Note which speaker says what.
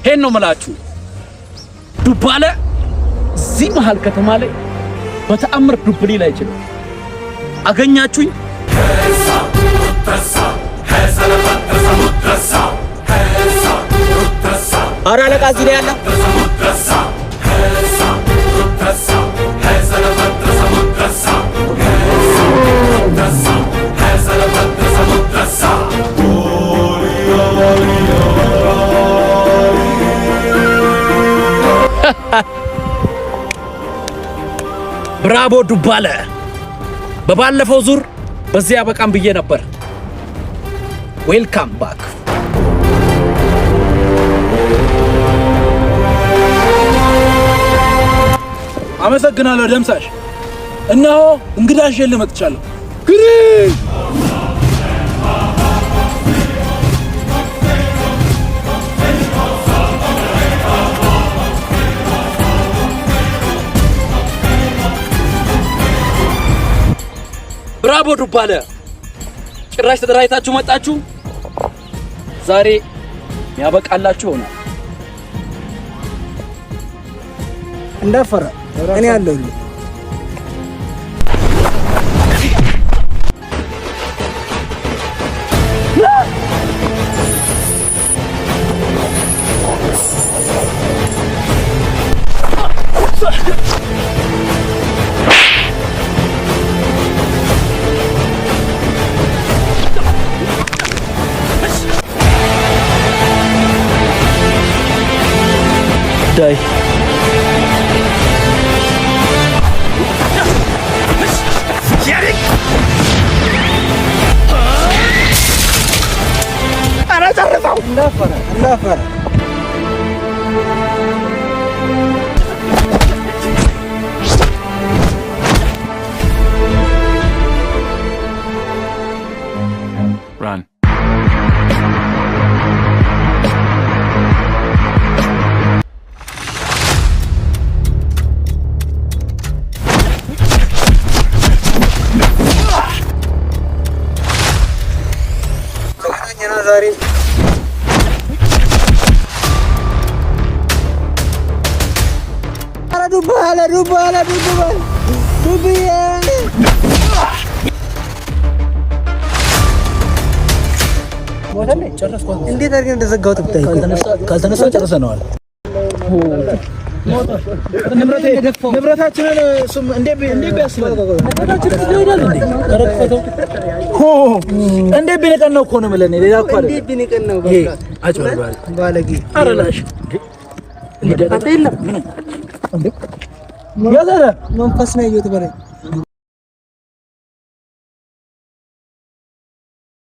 Speaker 1: ይሄን ነው የምላችሁ። ዱባለ እዚህ መሃል ከተማ ላይ በተአምር ዱብ ሊል አይችልም። አገኛችሁኝ ኧረ አለቃ እዚህ ላይ ያለ ብራቮ ዱባለ። በባለፈው ዙር በዚያ በቃም ብዬ ነበር። ዌልካም ባክ።
Speaker 2: አመሰግናለሁ ደምሳሽ። እነሆ እንግዳሽ ልመጥቻለሁ። ግሪ
Speaker 1: ብራቮ ዱባለ። ጭራሽ ተደራይታችሁ መጣችሁ። ዛሬ ያበቃላችሁ ሆነ።
Speaker 3: እንዳፈራ እኔ ያለሁልህ
Speaker 1: ዳይ
Speaker 3: እንዳፈራ
Speaker 4: Run.
Speaker 3: ዛሬ ዱባለ እንዴት አድርገን እንደዘጋው ትታይ።
Speaker 2: ካልተነሳ ጨርሰናል። ንብረታችንን እሱም እንዴት ቢያስበው እንዴት ቢነቀን ነው እኮ ነው የምልህ። ሌላ እኮ አይደል።
Speaker 3: እንዴት ቢነቀን ነው
Speaker 2: ይሄ አጭበርባሪ
Speaker 3: ባለጌ
Speaker 2: አረላሽ
Speaker 3: አንተ የለም እንዴ ያዘረ መንፈስ ነው ይወት በላይ